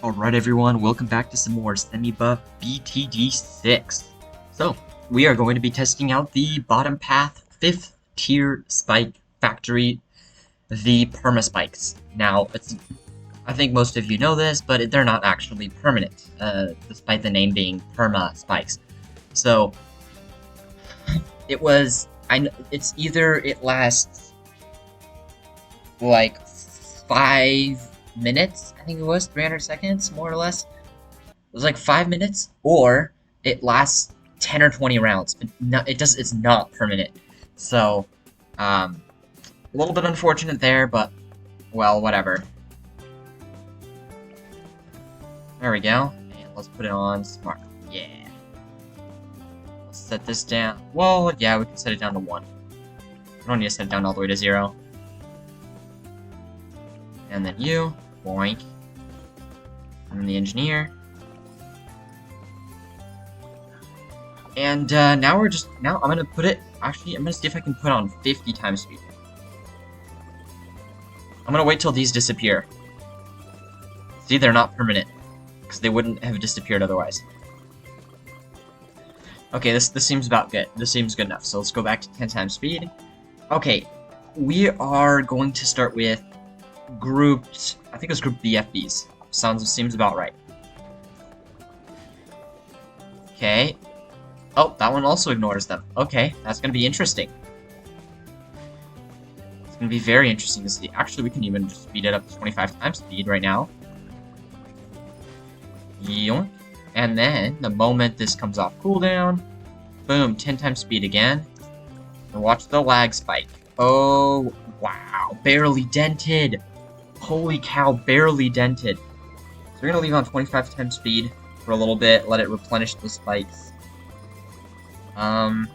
Alright everyone, welcome back to some more semi-buff BTD 6. So, we are going to be testing out the bottom path 5th tier spike factory, the Permaspikes. Now, I think most of you know this, but they're not actually permanent, despite the name being Permaspikes. So, it's either it lasts like 5 minutes, I think it was 300 seconds, more or less. It was like 5 minutes, or it lasts 10 or 20 rounds, but it's not permanent. So, a little bit unfortunate there, but well, whatever. There we go, and let's put it on smart. Yeah. Let's set this down. Well, yeah, we can set it down to 1. We don't need to set it down all the way to 0. And then you, boink. I'm the engineer. And now I'm gonna put it, actually, I'm gonna see if I can put on 50 times speed. I'm gonna wait till these disappear. See, they're not permanent, because they wouldn't have disappeared otherwise. Okay, this seems about good. This seems good enough, so let's go back to 10 times speed. Okay, we are going to start with grouped, I think it's group BFBs. Seems about right. Okay. Oh, that one also ignores them. Okay, that's gonna be interesting. It's gonna be very interesting to see. Actually, we can even just speed it up to 25 times speed right now. Yoink. And then, the moment this comes off cooldown, boom, 10 times speed again. And watch the lag spike. Oh, wow, barely dented. Holy cow, barely dented. So we're gonna leave on 25 times speed for a little bit, let it replenish the spikes. I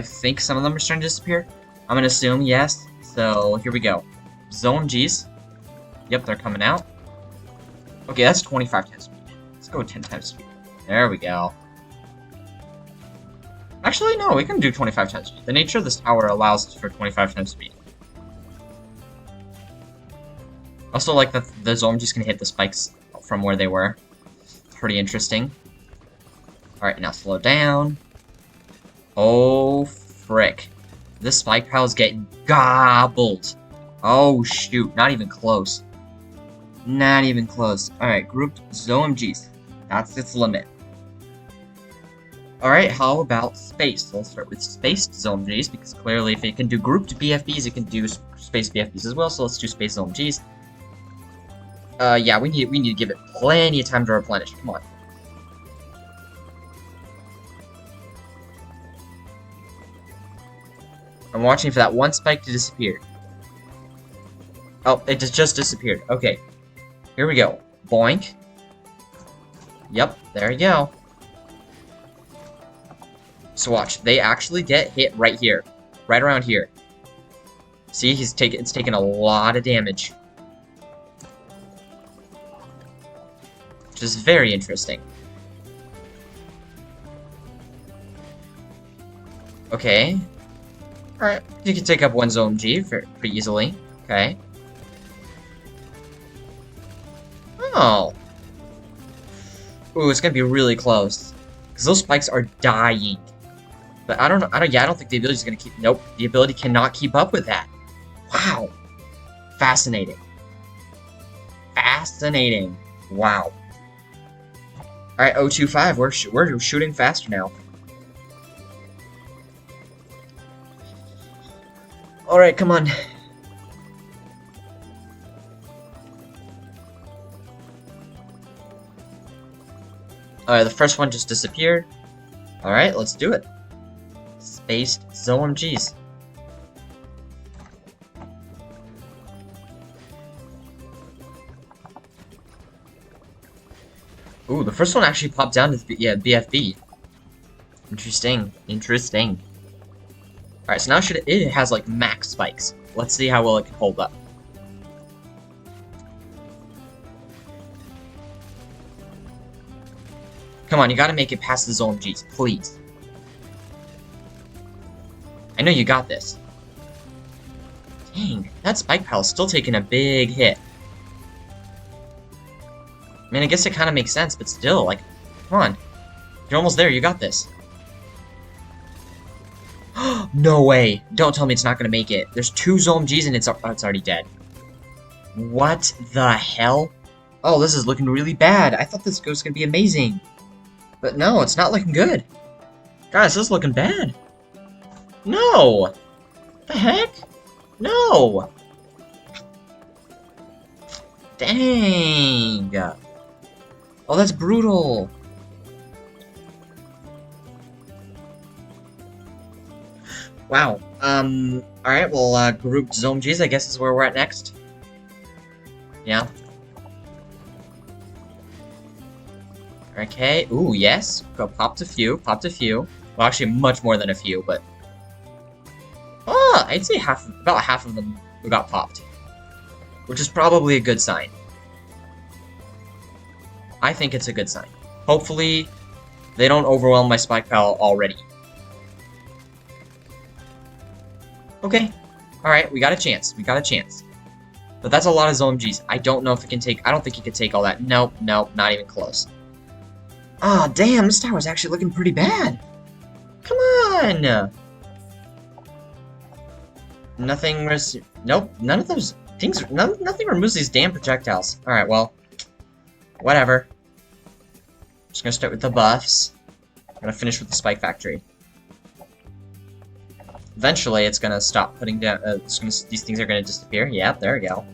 think some of them are starting to disappear. I'm gonna assume yes. So here we go. Zone Gs. Yep, they're coming out. Okay, that's 25 times speed. Let's go with 10 times speed. There we go. Actually, no, we can do 25 times speed. The nature of this tower allows for 25 times speed. Also, like the Zone Gs can hit the spikes from where they were. Pretty interesting. Alright, now slow down. Oh, frick. This spike pile is getting gobbled. Oh, shoot. Not even close. Not even close. Alright, grouped ZOMGs. That's its limit. Alright, how about space? So let's start with spaced ZOMGs, because clearly if it can do grouped BFBs, it can do spaced BFBs as well, so let's do spaced ZOMGs. Yeah, we need to give it plenty of time to replenish. Come on. I'm watching for that one spike to disappear. Oh, it just disappeared. Okay. Here we go. Boink. Yep, there you go. So watch, they actually get hit right here. Right around here. See, it's taken a lot of damage. Which is very interesting. Okay. Alright, you can take up one Zone G pretty easily. Okay. Oh. Ooh, it's gonna be really close. Because those spikes are dying. But I don't know, I don't think the ability is gonna keep, nope, the ability cannot keep up with that. Wow. Fascinating. Fascinating. Wow. Alright, 025, we're shooting faster now. Alright, come on. Alright, the first one just disappeared. Alright, let's do it. Spaced ZOMGs. Ooh, the first one actually popped down to BFB. Interesting. Interesting. Alright, so now it has like max spikes. Let's see how well it can hold up. Come on, you gotta make it past the Zone Gs, please. I know you got this. Dang, that spike pile is still taking a big hit. I mean, I guess it kind of makes sense, but still, like, come on. You're almost there, you got this. No way! Don't tell me it's not gonna make it. There's 2 ZOMGs and it's already dead. What the hell? Oh, this is looking really bad. I thought this was gonna be amazing. But no, it's not looking good. Guys, this is looking bad. No! What the heck? No! Dang! Oh, that's brutal. Wow. Alright, well, group ZOMGs, I guess is where we're at next. Yeah. Okay, ooh, yes. Popped a few, popped a few. Well, actually, much more than a few, but... Oh, I'd say about half of them got popped. Which is probably a good sign. I think it's a good sign. Hopefully, they don't overwhelm my spike pile already. Okay. Alright, we got a chance. We got a chance. But that's a lot of ZOMGs. I don't know if it can take... I don't think it can take all that. Nope, nope, not even close. Ah, oh, damn, this tower's actually looking pretty bad. Come on! Nothing... Nope, none of those things... Nothing removes these damn projectiles. Alright, well... Whatever. Just gonna start with the buffs. I'm gonna finish with the Spike Factory. Eventually, it's gonna stop putting down... these things are gonna disappear. Yeah, there we go.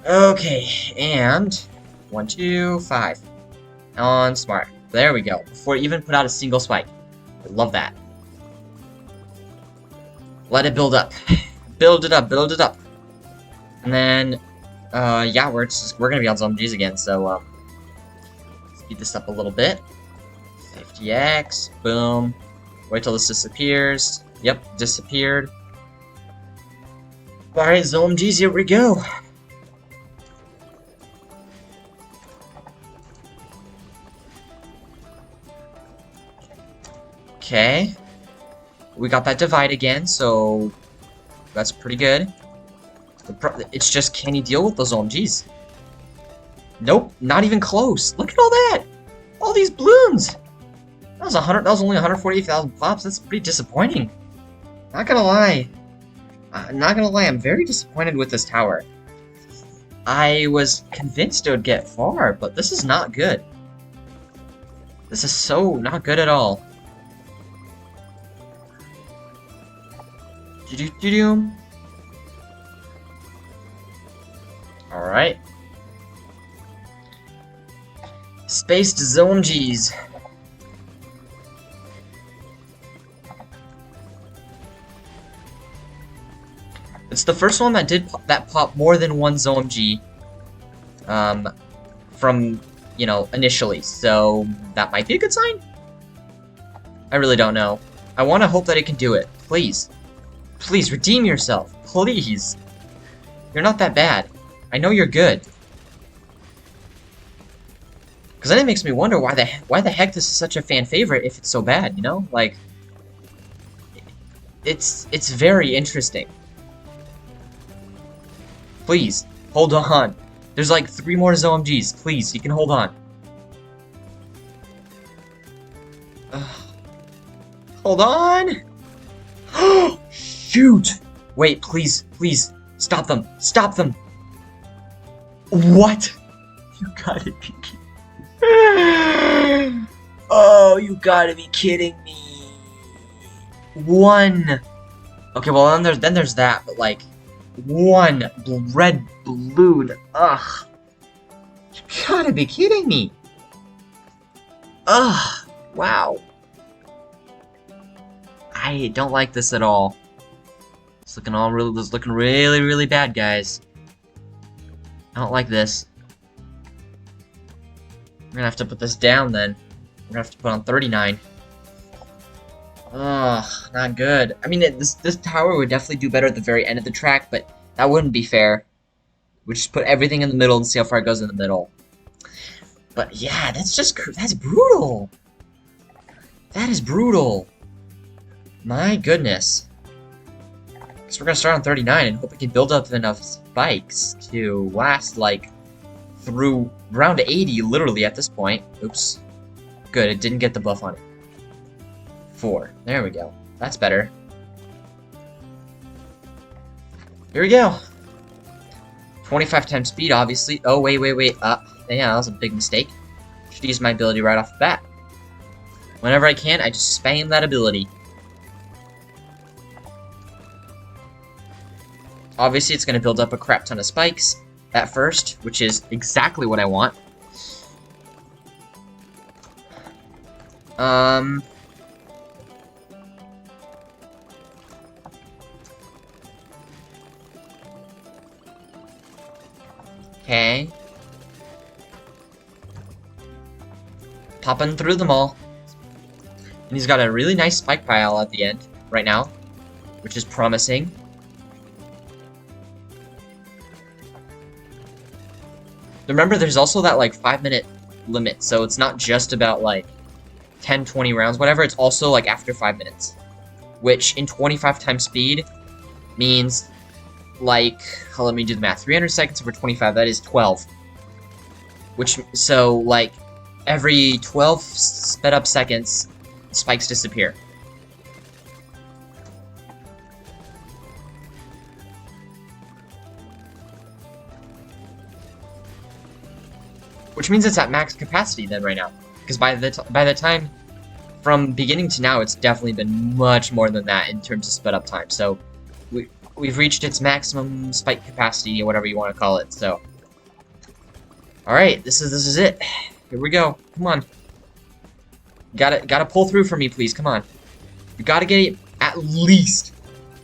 Okay, and... 1, 2, 5. On smart. There we go. Before it even put out a single spike. I love that. Let it build up. Build it up, build it up. And then, yeah, we're gonna be on ZOMGs again, so, speed this up a little bit. 50x, boom. Wait till this disappears. Yep, disappeared. Alright, ZOMGs, here we go. Okay. We got that divide again, so that's pretty good. It's just, can he deal with those OMGs? Nope, not even close. Look at all that! All these balloons! That was only 148,000 pops. That's pretty disappointing. Not gonna lie. I'm very disappointed with this tower. I was convinced it would get far, but this is not good. This is so not good at all. Alright. Spaced ZOMGs. It's the first one that popped more than one ZOMG from, you know, initially, so that might be a good sign? I really don't know. I want to hope that it can do it. Please. Please, redeem yourself. Please. You're not that bad. I know you're good. Because then it makes me wonder why the heck this is such a fan favorite if it's so bad, you know? Like, it's very interesting. Please, hold on. There's like 3 more ZOMGs. Please, you can hold on. Hold on! Shoot! Wait, please, please, stop them. Stop them! What? You gotta be kidding. Oh, you gotta be kidding me. 1. Okay, well then there's that, but like 1 red balloon. Ugh. You gotta be kidding me. Ugh. Wow. I don't like this at all. It's looking really, really bad, guys. I don't like this. We're gonna have to put this down then. We're gonna have to put on 39. Ugh, not good. I mean, this tower would definitely do better at the very end of the track, but that wouldn't be fair. We just put everything in the middle and see how far it goes in the middle. But yeah, that's brutal. That is brutal. My goodness. So we're gonna start on 39 and hope we can build up enough spikes to last, like, through round 80, literally, at this point. Oops. Good, it didn't get the buff on it. 4. There we go. That's better. Here we go. 25 times speed, obviously. Oh, wait. Yeah, that was a big mistake. Should use my ability right off the bat. Whenever I can, I just spam that ability. Obviously, it's going to build up a crap ton of spikes at first, which is exactly what I want. Okay. Popping through them all. And he's got a really nice spike pile at the end, right now, which is promising. Remember, there's also that, like, 5-minute limit, so it's not just about, like, 10, 20 rounds, whatever, it's also, like, after 5 minutes. Which, in 25 times speed, means, like, let me do the math, 300 seconds over 25, that is 12. Which, so, like, every 12 sped up seconds, spikes disappear. Which means it's at max capacity then right now. Because by the time from beginning to now, it's definitely been much more than that in terms of sped up time. So we've reached its maximum spike capacity or whatever you want to call it. So alright, this is it. Here we go. Come on. Gotta pull through for me, please. Come on. You gotta get it at least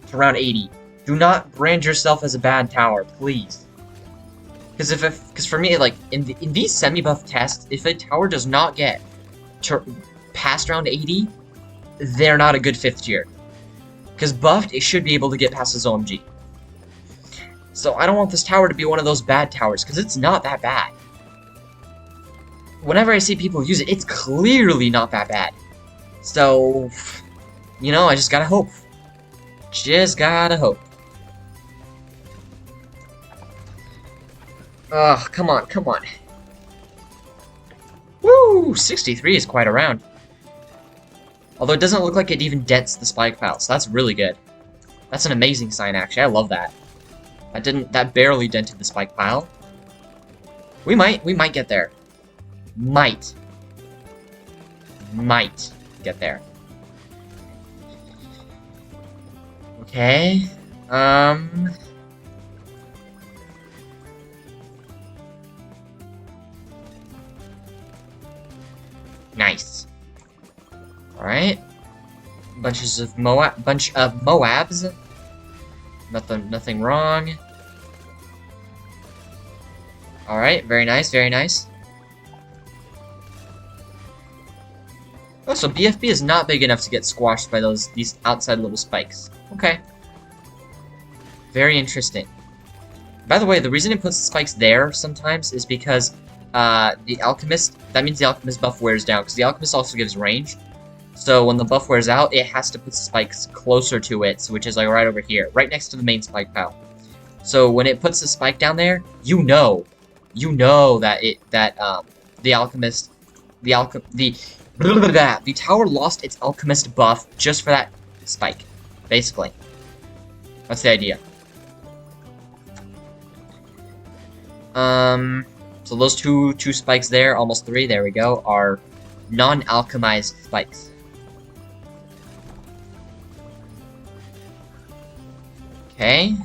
to round 80. Do not brand yourself as a bad tower, please. Because for me, like, in these semi-buff tests, if a tower does not get to past round 80, they're not a good 5th tier. Because buffed, it should be able to get past his OMG. So I don't want this tower to be one of those bad towers, because it's not that bad. Whenever I see people use it, it's clearly not that bad. So, you know, I just gotta hope. Just gotta hope. Ugh, come on. Woo! 63 is quite a round. Although it doesn't look like it even dents the spike pile, so that's really good. That's an amazing sign, actually. I love that. That barely dented the spike pile. We might get there. Might get there. Okay. Nice. Alright. Bunch of Moabs. Nothing wrong. Alright, very nice. Oh, so BFB is not big enough to get squashed by these outside little spikes. Okay. Very interesting. By the way, the reason it puts the spikes there sometimes is because the Alchemist, that means the Alchemist buff wears down, because the Alchemist also gives range. So when the buff wears out, it has to put the spikes closer to it, which is like right over here, right next to the main spike pile. So when it puts the spike down there, you know that the tower lost its Alchemist buff just for that spike, basically. That's the idea. So those two spikes there, almost 3, there we go, are non-alchemized spikes. Okay.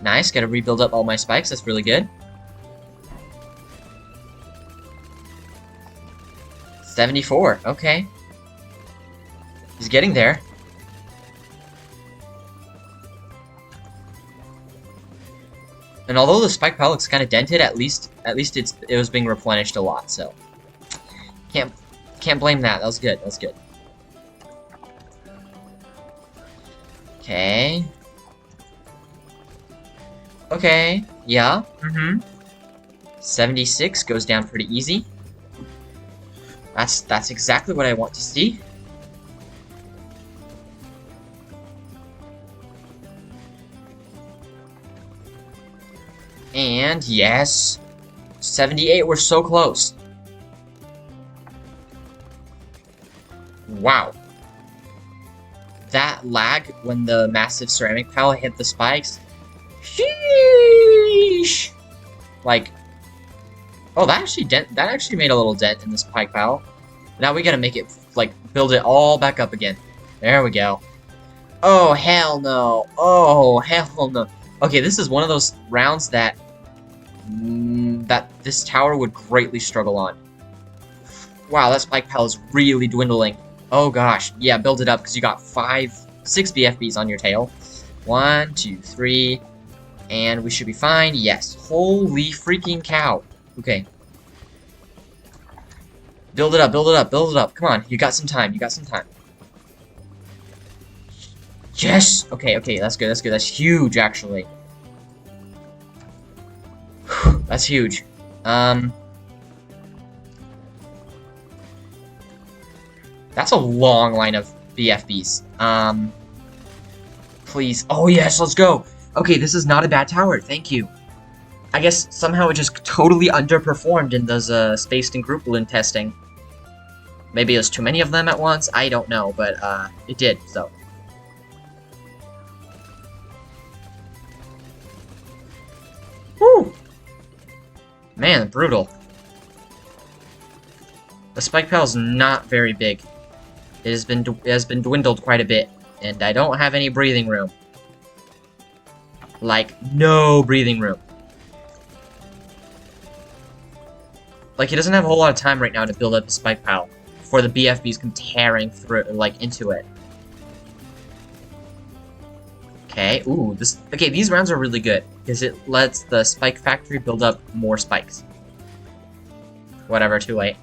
Nice, gotta rebuild up all my spikes, that's really good. 74, okay. He's getting there. And although the spike pile looks kind of dented, at least it was being replenished a lot, so can't blame that. That was good. Okay. Okay. Yeah. 76 goes down pretty easy. That's exactly what I want to see. And yes, 78. We're so close. Wow. That lag when the massive ceramic pile hit the spikes. Sheesh. Like, oh, that actually made a little dent in the spike pile. Now we gotta make it, like, build it all back up again. There we go. Oh, hell no. Oh, hell no. Okay, this is one of those rounds that that this tower would greatly struggle on. Wow, that spike pile is really dwindling. Oh gosh, yeah, build it up because you got 6 BFBs on your tail. 1, 2, 3, and we should be fine. Yes, holy freaking cow. Okay. Build it up, build it up, build it up. Come on, you got some time, you got some time. Yes! Okay, okay, that's good, that's good. That's huge, actually. That's huge. That's a long line of BFBs. Please. Oh, yes, let's go. Okay, this is not a bad tower. Thank you. I guess somehow it just totally underperformed in those spaced and group balloon testing. Maybe it was too many of them at once. I don't know, but it did, so. Woo! Man, brutal. The spike pile is not very big. It has been dwindled quite a bit, and I don't have any breathing room. Like, no breathing room. Like, he doesn't have a whole lot of time right now to build up the spike pile before the BFBs come tearing through, like, into it. Okay, ooh, okay, these rounds are really good, because it lets the spike factory build up more spikes. Whatever, too late.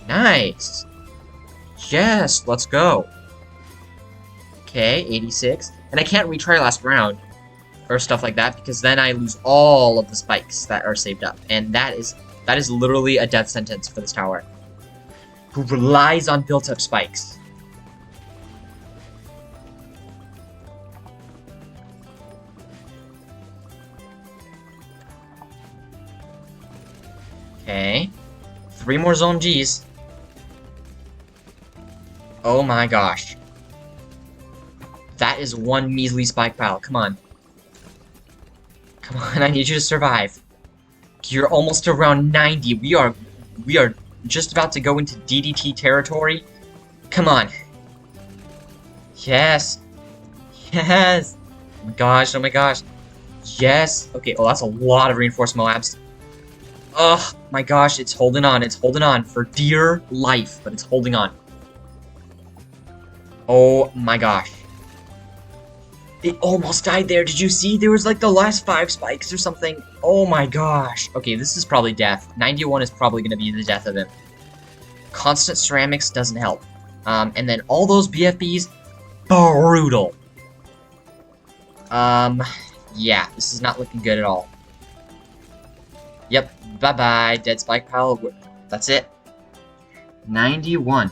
Nice. Yes, let's go. Okay, 86. And I can't retry last round, or stuff like that, because then I lose all of the spikes that are saved up. And that is literally a death sentence for this tower, who relies on built-up spikes. Okay. 3 more zone Gs. Oh my gosh. That is 1 measly spike pile. Come on. Come on, I need you to survive. You're almost around 90. We are just about to go into DDT territory. Come on. Yes. Yes. Oh my gosh, oh my gosh. Yes. Okay, oh, that's a lot of reinforcement labs. Oh my gosh, it's holding on for dear life, but it's holding on. Oh my gosh. It almost died there, did you see? There was like the last 5 spikes or something. Oh my gosh. Okay, this is probably death. 91 is probably going to be the death of him. Constant ceramics doesn't help. And then all those BFBs, brutal. Yeah, this is not looking good at all. Yep, bye-bye, dead spike pile. That's it. 91.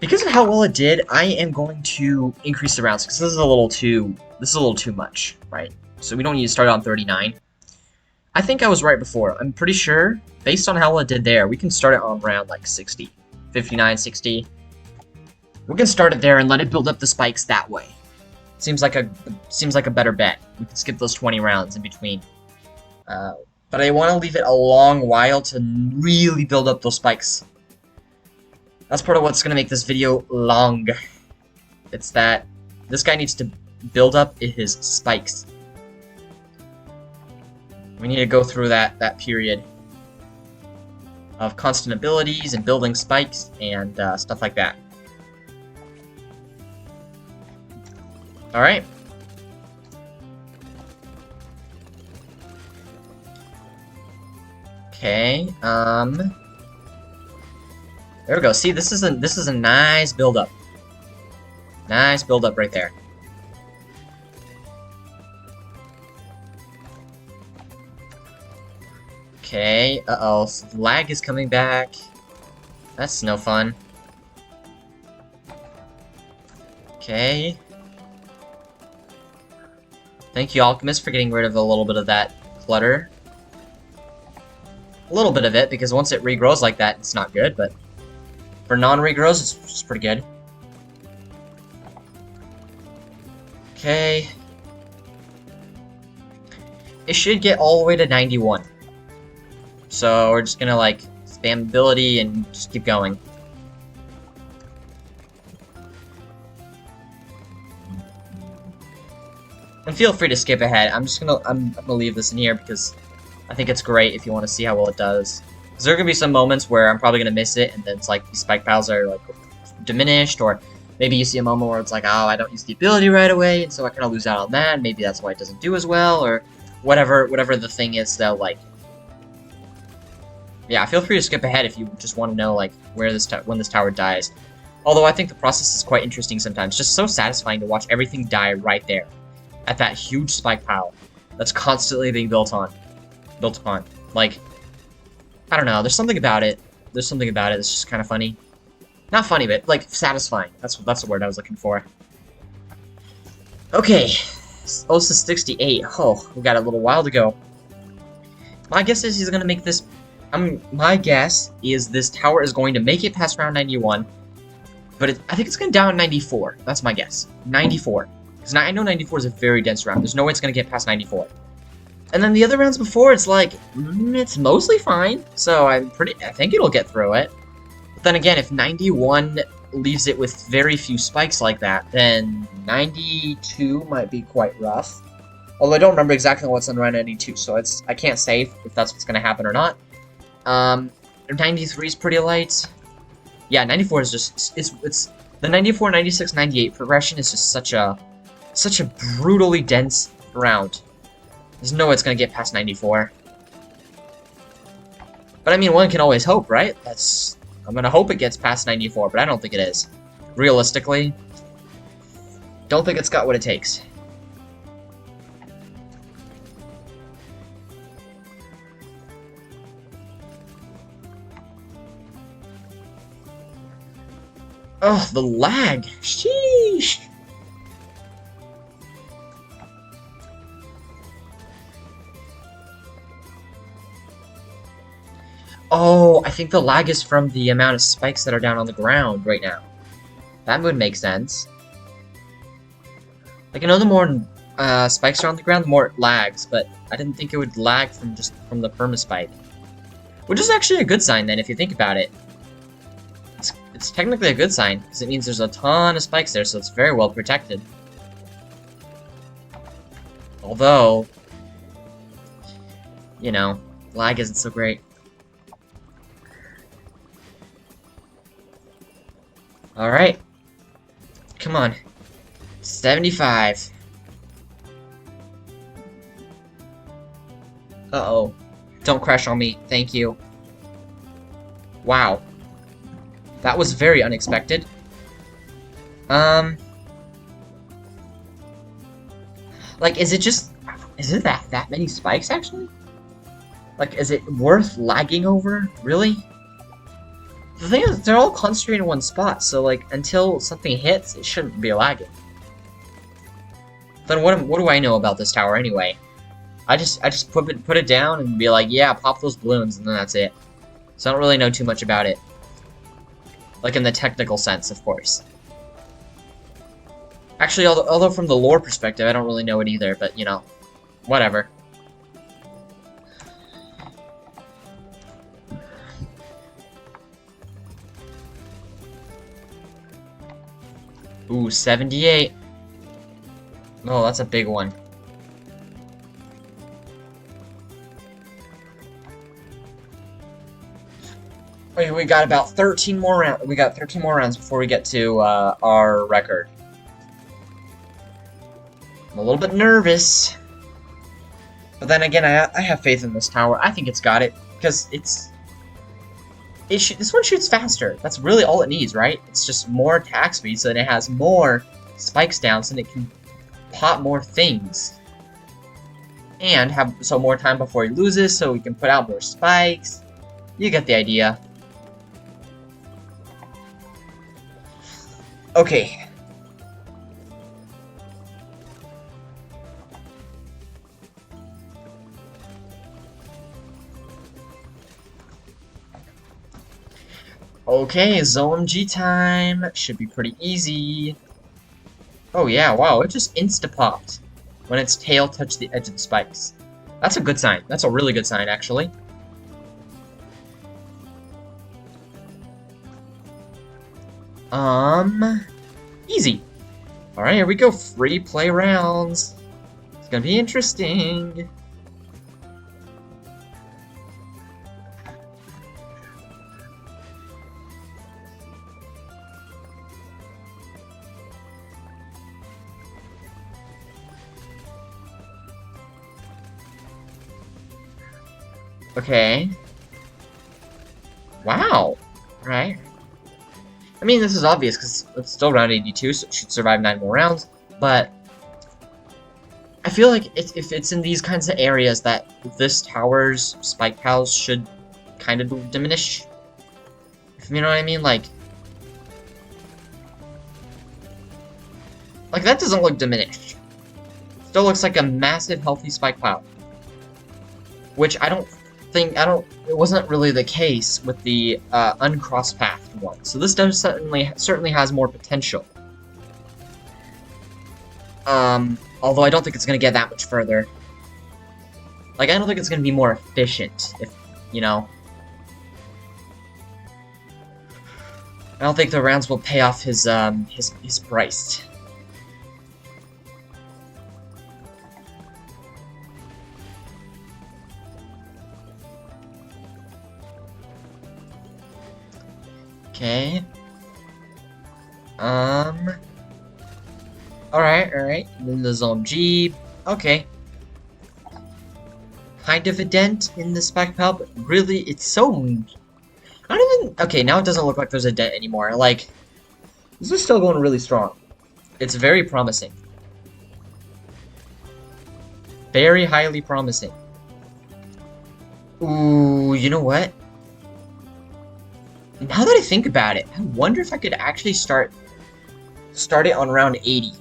Because of how well it did, I am going to increase the rounds because this is a little too much, right? So we don't need to start on 39. I think I was right before. I'm pretty sure, based on how well it did there, we can start it on round like 60, 59, 60. We can start it there and let it build up the spikes that way. Seems like a better bet. We can skip those 20 rounds in between. But I want to leave it a long while to really build up those spikes. That's part of what's going to make this video long. It's that this guy needs to build up his spikes. We need to go through that period of constant abilities and building spikes and stuff like that. Alright. Okay, there we go. See, this is a nice build-up. Nice build-up right there. Okay, uh-oh. So lag is coming back. That's no fun. Okay. Thank you, Alchemist, for getting rid of a little bit of that clutter. A little bit of it, because once it regrows like that, it's not good, but for non-regrows, it's pretty good. Okay. It should get all the way to 91. So we're just gonna, like, spam ability and just keep going. And feel free to skip ahead. I'm gonna leave this in here because I think it's great if you want to see how well it does. Because there are gonna be some moments where I'm probably gonna miss it, and then it's like these spike piles are like diminished, or maybe you see a moment where it's like, oh, I don't use the ability right away, and so I kind of lose out on that. Maybe that's why it doesn't do as well, or whatever the thing is that, like. Yeah, feel free to skip ahead if you just want to know like where when this tower dies. Although I think the process is quite interesting sometimes. Just so satisfying to watch everything die right there, at that huge spike pile that's constantly being built upon. Like, I don't know. There's something about it. There's something about it that's just kind of funny. Not funny, but like satisfying. That's the word I was looking for. Okay, Osa 68. Oh, we got a little while to go. My guess is he's gonna make this. My guess is this tower is going to make it past round 91, but I think it's going to down 94. That's my guess. 94. Because I know 94 is a very dense round. There's no way it's going to get past 94. And then the other rounds before, it's like, it's mostly fine. So I think it'll get through it. But then again, if 91 leaves it with very few spikes like that, then 92 might be quite rough. Although I don't remember exactly what's on round 92, so I can't say if that's what's going to happen or not. 93 is pretty light. Yeah, 94 is just, it's the 94, 96, 98 progression is just such a brutally dense round. There's no way it's gonna get past 94. But I mean, one can always hope, right? I'm gonna hope it gets past 94, but I don't think it is. Realistically, don't think it's got what it takes. Oh, the lag! Sheesh! Oh, I think the lag is from the amount of spikes that are down on the ground right now. That would make sense. Like, I know the more spikes are on the ground, the more it lags, but I didn't think it would lag from the permaspike. Which is actually a good sign then, if you think about it. It's technically a good sign, because it means there's a ton of spikes there, so it's very well protected. Although, you know, lag isn't so great. Alright. Come on. 75. Uh-oh. Don't crash on me. Thank you. Wow. That was very unexpected. Like, is it that many spikes, actually? Like, is it worth lagging over? Really? The thing is, they're all concentrated in one spot, so, like, until something hits, it shouldn't be lagging. Then what do I know about this tower, anyway? I just put it down and be like, yeah, pop those balloons, and then that's it. So I don't really know too much about it. Like, in the technical sense, of course. Actually, although from the lore perspective, I don't really know it either, but, you know, whatever. Ooh, 78. Oh, that's a big one. We got about 13 more rounds. We got 13 more rounds before we get to our record. I'm a little bit nervous, but then again, I have faith in this tower. I think it's got it because this one shoots faster. That's really all it needs, right? It's just more attack speed, so that it has more spikes down, so that it can pop more things, and have more time before he loses, so we can put out more spikes. You get the idea. Okay. Okay, ZOMG time. Should be pretty easy. Oh yeah, wow, it just insta-popped when its tail touched the edge of the spikes. That's a good sign. That's a really good sign, actually. Easy. Alright, here we go. Free play rounds. It's gonna be interesting. Okay. Wow. Alright. I mean, this is obvious because it's still round 82, so it should survive 9 more rounds, but I feel like if it's in these kinds of areas that this tower's spike pals should kind of diminish. If you know what I mean? Like that doesn't look diminished. Still looks like a massive healthy spike pile. Which it wasn't really the case with the uncross path one. So this does certainly has more potential. Although I don't think it's gonna get that much further. Like, I don't think it's gonna be more efficient, if, you know. I don't think the rounds will pay off his price. Okay. Alright. Then the Zone G. Okay. Kind of a dent in the spike pal, but really, it's so... I don't even... Okay, now it doesn't look like there's a dent anymore. Like, this is still going really strong. It's very promising. Very highly promising. Ooh, you know what? Now that I think about it, I wonder if I could actually start it on round 80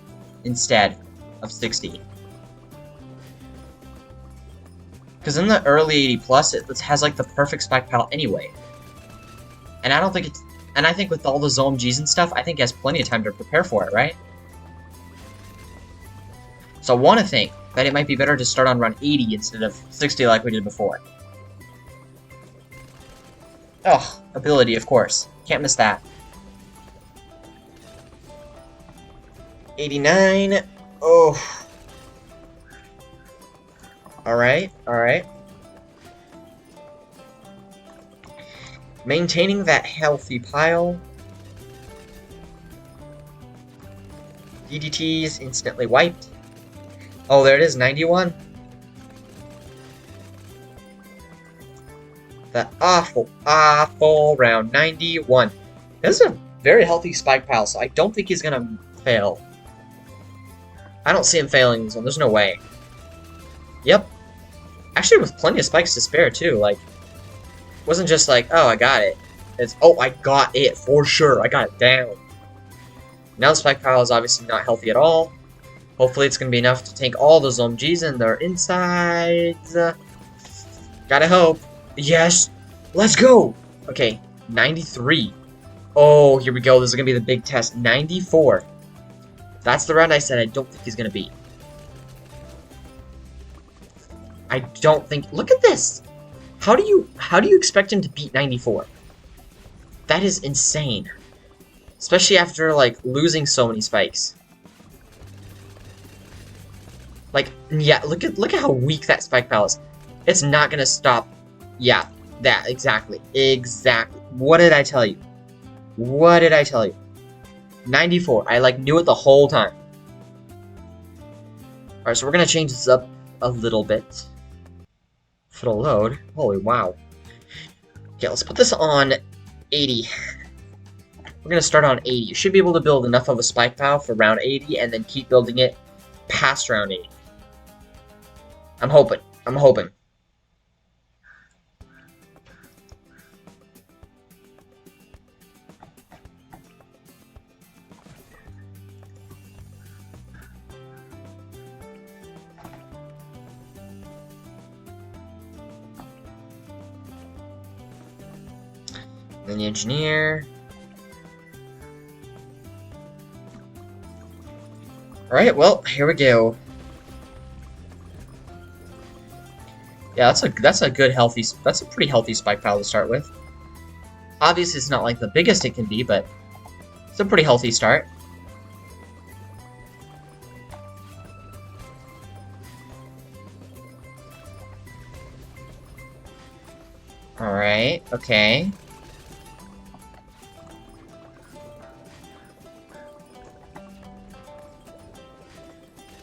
instead of 60. Because in the early 80 plus, it has like the perfect spike pal anyway. And I don't think it's... And I think with all the ZOMGs and stuff, I think it has plenty of time to prepare for it, right? So I want to think that it might be better to start on round 80 instead of 60 like we did before. Oh, ability, of course. Can't miss that. 89. Oh. Alright. Maintaining that healthy pile. DDT is instantly wiped. Oh, there it is, 91. The awful round 91. This is a very healthy spike pal, so I don't think he's gonna fail. I don't see him failing this one, there's no way. Yep. Actually, with plenty of spikes to spare, too, like... It wasn't just like, oh, I got it. It's, oh, I got it, for sure, I got it down. Now the spike pile is obviously not healthy at all. Hopefully it's gonna be enough to tank all those ZOMGs and their insides. Gotta hope. Yes! Let's go! Okay, 93. Oh, here we go. This is gonna be the big test. 94. That's the round I said I don't think he's gonna beat. I don't think... Look at this! How do you expect him to beat 94? That is insane. Especially after, like, losing so many spikes. Like, yeah, look at how weak that spike pal is. It's not gonna stop. Yeah, that, exactly. Exactly. What did I tell you? What did I tell you? 94. I, like, knew it the whole time. Alright, so we're gonna change this up a little bit. For the load. Holy wow. Okay, let's put this on 80. We're gonna start on 80. You should be able to build enough of a spike pile for round 80 and then keep building it past round 80. I'm hoping. Then the engineer. Alright, well, here we go. Yeah, that's a good healthy, that's a pretty healthy spike pile to start with. Obviously, it's not like the biggest it can be, but it's a pretty healthy start. Alright, okay.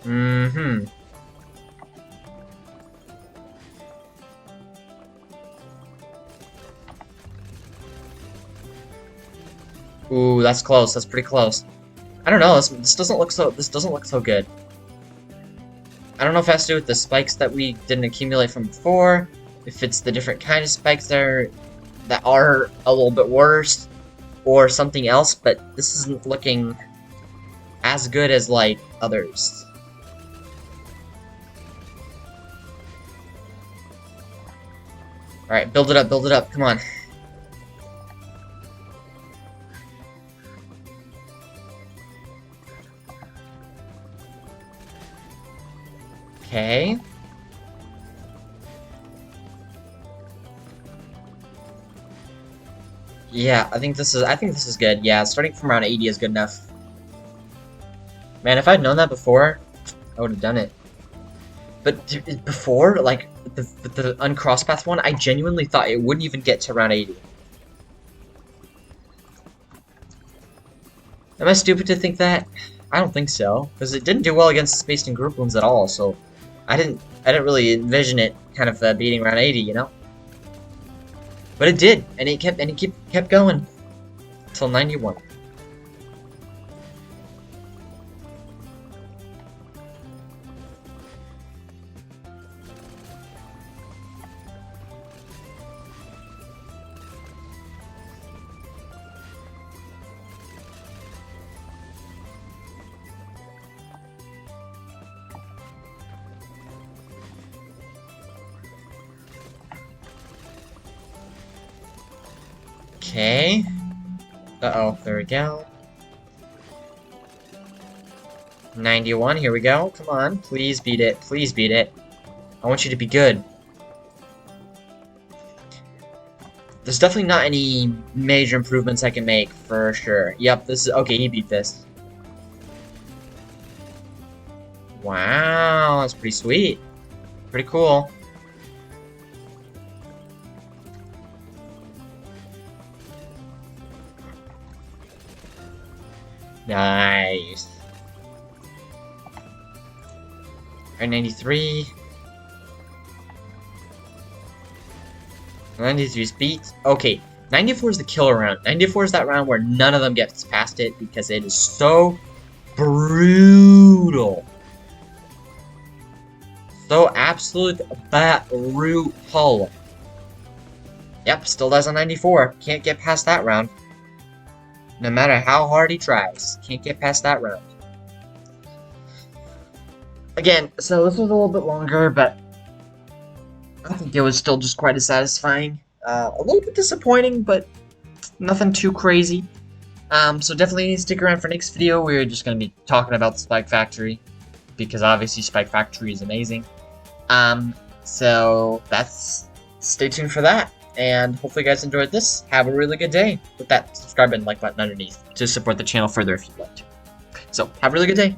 Mm-hmm. Ooh, that's close. That's pretty close. I don't know. This doesn't look so good. I don't know if it has to do with the spikes that we didn't accumulate from before, if it's the different kind of spikes that are a little bit worse, or something else. But this isn't looking as good as like others. All right, build it up, build it up. Come on. Okay. Yeah, I think this is good. Yeah, starting from around 80 is good enough. Man, if I'd known that before, I would have done it. But before, like the uncross path one, I genuinely thought it wouldn't even get to around 80. Am I stupid to think that? I don't think so, because it didn't do well against the spaced and group ones at all. So I didn't really envision it kind of beating around 80, you know. But it did, and it kept going until 91. Okay. Uh-oh, there we go. 91, here we go. Come on, please beat it. Please beat it. I want you to be good. There's definitely not any major improvements I can make, for sure. Yep, this is... Okay, he beat this. Wow, that's pretty sweet. Pretty cool. Nice. Alright, 93. 93's beat. Okay, 94 is the killer round. 94 is that round where none of them gets past it because it is so brutal. So absolute brutal. Yep, still does on 94. Can't get past that round. No matter how hard he tries. Can't get past that round. Again, so this was a little bit longer, but I think it was still just quite as satisfying. A little bit disappointing, but nothing too crazy. So definitely stick around for next video. We're just going to be talking about the Spike Factory, because obviously Spike Factory is amazing. So stay tuned for that. And hopefully you guys enjoyed this. Have a really good day. Hit that subscribe and like button underneath to support the channel further if you'd like to. So, have a really good day.